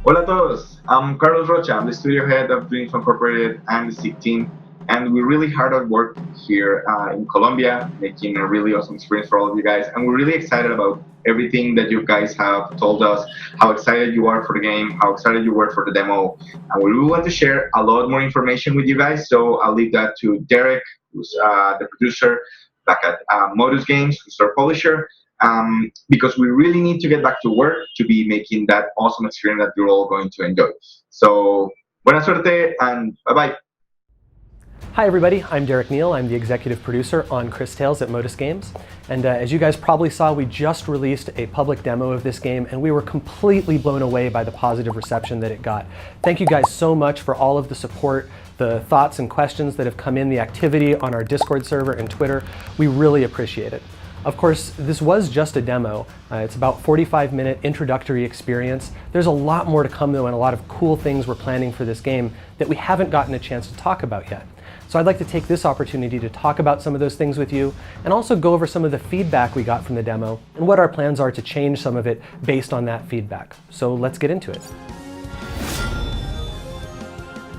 Hola a todos, I'm Carlos Rocha. I'm the studio head of Dreams Incorporated and the SIG team, and we're really hard at work here in Colombia, making a really awesome experience for all of you guys. And we're really excited about everything that you guys have told us, how excited you are for the game, how excited you were for the demo. And we really want to share a lot more information with you guys, so I'll leave that to Derek, who's the producer back at Modus Games, who's our publisher, because we really need to get back to work to be making that awesome experience that you're all going to enjoy. So, buena suerte and bye-bye. Hi everybody, I'm Derek Neal. I'm the executive producer on Cris Tales at Modus Games. And as you guys probably saw, we just released a public demo of this game and we were completely blown away by the positive reception that it got. Thank you guys so much for all of the support, the thoughts and questions that have come in, the activity on our Discord server and Twitter. We really appreciate it. Of course, this was just a demo. It's about 45-minute introductory experience. There's a lot more to come though, and a lot of cool things we're planning for this game that we haven't gotten a chance to talk about yet. So I'd like to take this opportunity to talk about some of those things with you and also go over some of the feedback we got from the demo and what our plans are to change some of it based on that feedback. So let's get into it.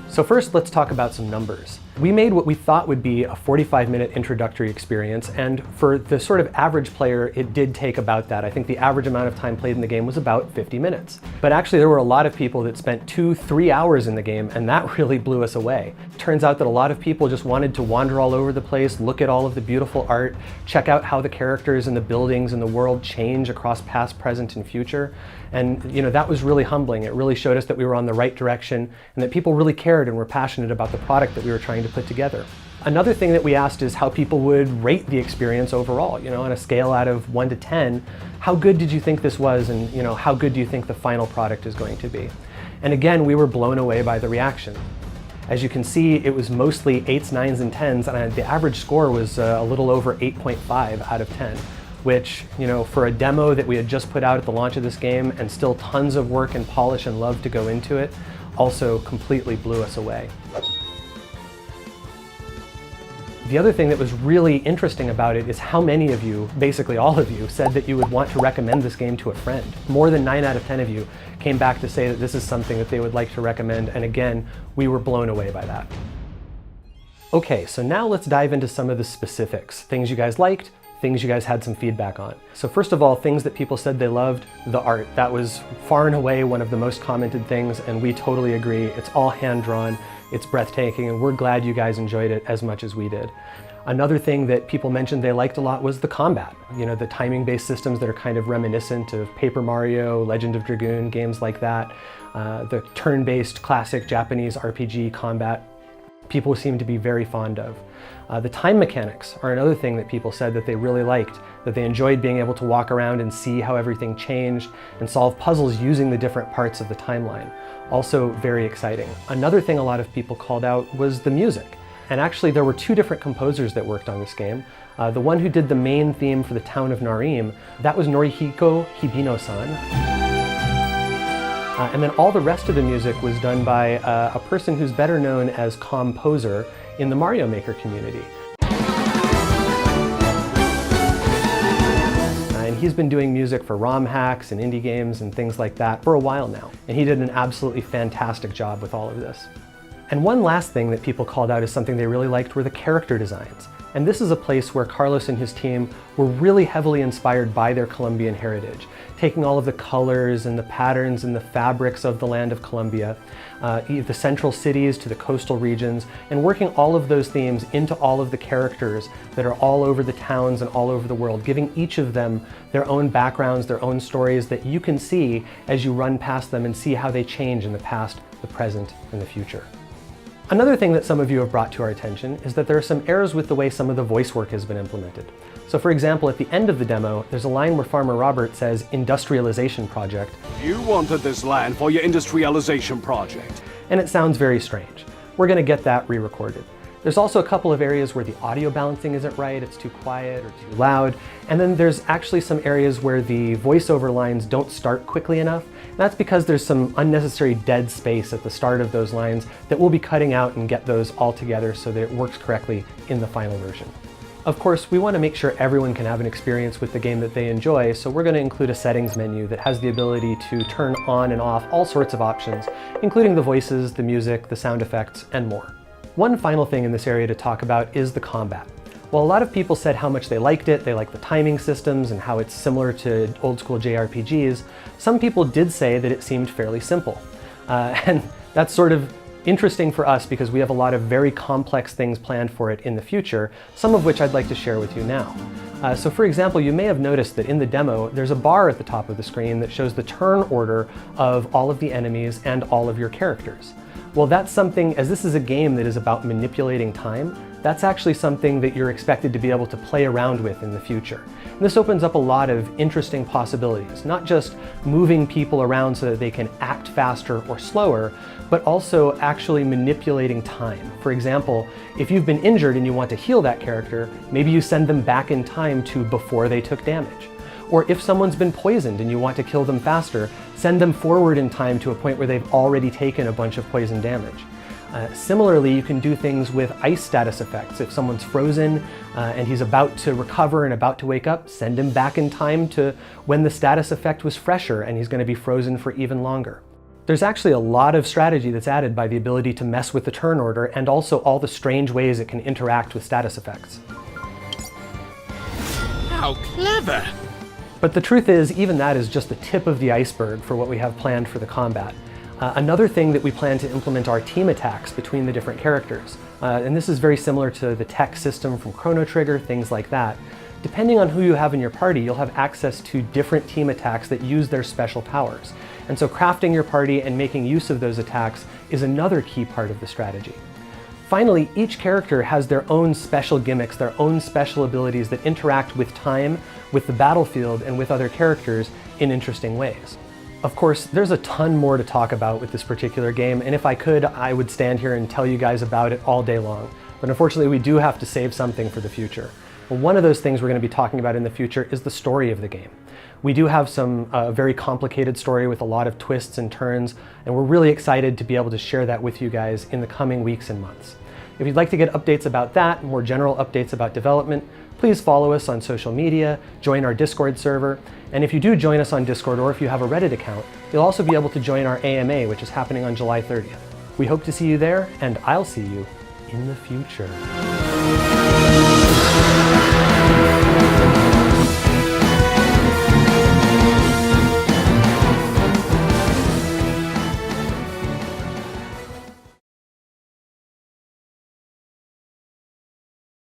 So first, let's talk about some numbers. We made what we thought would be a 45-minute introductory experience, and for the sort of average player, it did take about that. I think the average amount of time played in the game was about 50 minutes. But actually, there were a lot of people that spent 2-3 hours in the game, and that really blew us away. Turns out that a lot of people just wanted to wander all over the place, look at all of the beautiful art, check out how the characters and the buildings and the world change across past, present, and future. And that was really humbling. It really showed us that we were on the right direction and that people really cared and were passionate about the product that we were trying to put together. Another thing that we asked is how people would rate the experience overall. On a scale out of 1 to 10, how good did you think this was, and how good do you think the final product is going to be? And again, we were blown away by the reaction. As you can see, it was mostly 8s, 9s, and 10s, and the average score was a little over 8.5 out of 10. Which, for a demo that we had just put out at the launch of this game and still tons of work and polish and love to go into it, also completely blew us away. The other thing that was really interesting about it is how many of you, basically all of you, said that you would want to recommend this game to a friend. More than 9 out of 10 of you came back to say that this is something that they would like to recommend, and again, we were blown away by that. Okay, so now let's dive into some of the specifics, things you guys liked, things you guys had some feedback on. So first of all, things that people said they loved, the art. That was far and away one of the most commented things, and we totally agree. It's all hand-drawn, it's breathtaking, and we're glad you guys enjoyed it as much as we did. Another thing that people mentioned they liked a lot was the combat. The timing-based systems that are kind of reminiscent of Paper Mario, Legend of Dragoon, games like that. The turn-based classic Japanese RPG combat, people seem to be very fond of. The time mechanics are another thing that people said that they really liked, that they enjoyed being able to walk around and see how everything changed and solve puzzles using the different parts of the timeline. Also very exciting. Another thing a lot of people called out was the music. And actually there were 2 different composers that worked on this game. The one who did the main theme for the town of Narim, that was Norihiko Hibino-san. And then all the rest of the music was done by a person who's better known as Composer in the Mario Maker community. And he's been doing music for ROM hacks and indie games and things like that for a while now. And he did an absolutely fantastic job with all of this. And one last thing that people called out as something they really liked were the character designs. And this is a place where Carlos and his team were really heavily inspired by their Colombian heritage, taking all of the colors and the patterns and the fabrics of the land of Colombia, the central cities to the coastal regions, and working all of those themes into all of the characters that are all over the towns and all over the world, giving each of them their own backgrounds, their own stories that you can see as you run past them and see how they change in the past, the present, and the future. Another thing that some of you have brought to our attention is that there are some errors with the way some of the voice work has been implemented. So for example, at the end of the demo, there's a line where Farmer Robert says, "Industrialization project." You wanted this land for your industrialization project. And it sounds very strange. We're going to get that re-recorded. There's also a couple of areas where the audio balancing isn't right, it's too quiet or too loud. And then there's actually some areas where the voiceover lines don't start quickly enough. And that's because there's some unnecessary dead space at the start of those lines that we'll be cutting out and get those all together so that it works correctly in the final version. Of course, we want to make sure everyone can have an experience with the game that they enjoy, so we're going to include a settings menu that has the ability to turn on and off all sorts of options, including the voices, the music, the sound effects, and more. One final thing in this area to talk about is the combat. While a lot of people said how much they liked it, they liked the timing systems and how it's similar to old school JRPGs, some people did say that it seemed fairly simple. And that's sort of interesting for us because we have a lot of very complex things planned for it in the future, some of which I'd like to share with you now. So for example, you may have noticed that in the demo, there's a bar at the top of the screen that shows the turn order of all of the enemies and all of your characters. Well, that's something, as this is a game that is about manipulating time, that's actually something that you're expected to be able to play around with in the future. And this opens up a lot of interesting possibilities, not just moving people around so that they can act faster or slower, but also actually manipulating time. For example, if you've been injured and you want to heal that character, maybe you send them back in time to before they took damage. Or if someone's been poisoned and you want to kill them faster, send them forward in time to a point where they've already taken a bunch of poison damage. Similarly, you can do things with ice status effects. If someone's frozen and he's about to recover and about to wake up, send him back in time to when the status effect was fresher and he's going to be frozen for even longer. There's actually a lot of strategy that's added by the ability to mess with the turn order and also all the strange ways it can interact with status effects. How clever! But the truth is, even that is just the tip of the iceberg for what we have planned for the combat. Another thing that we plan to implement are team attacks between the different characters. And this is very similar to the tech system from Chrono Trigger, things like that. Depending on who you have in your party, you'll have access to different team attacks that use their special powers. And so crafting your party and making use of those attacks is another key part of the strategy. Finally, each character has their own special gimmicks, their own special abilities that interact with time, with the battlefield, and with other characters in interesting ways. Of course, there's a ton more to talk about with this particular game, and if I could, I would stand here and tell you guys about it all day long. But unfortunately, we do have to save something for the future. Well, one of those things we're going to be talking about in the future is the story of the game. We do have some very complicated story with a lot of twists and turns, and we're really excited to be able to share that with you guys in the coming weeks and months. If you'd like to get updates about that, more general updates about development, please follow us on social media, join our Discord server, and if you do join us on Discord or if you have a Reddit account, you'll also be able to join our AMA, which is happening on July 30th. We hope to see you there, and I'll see you in the future.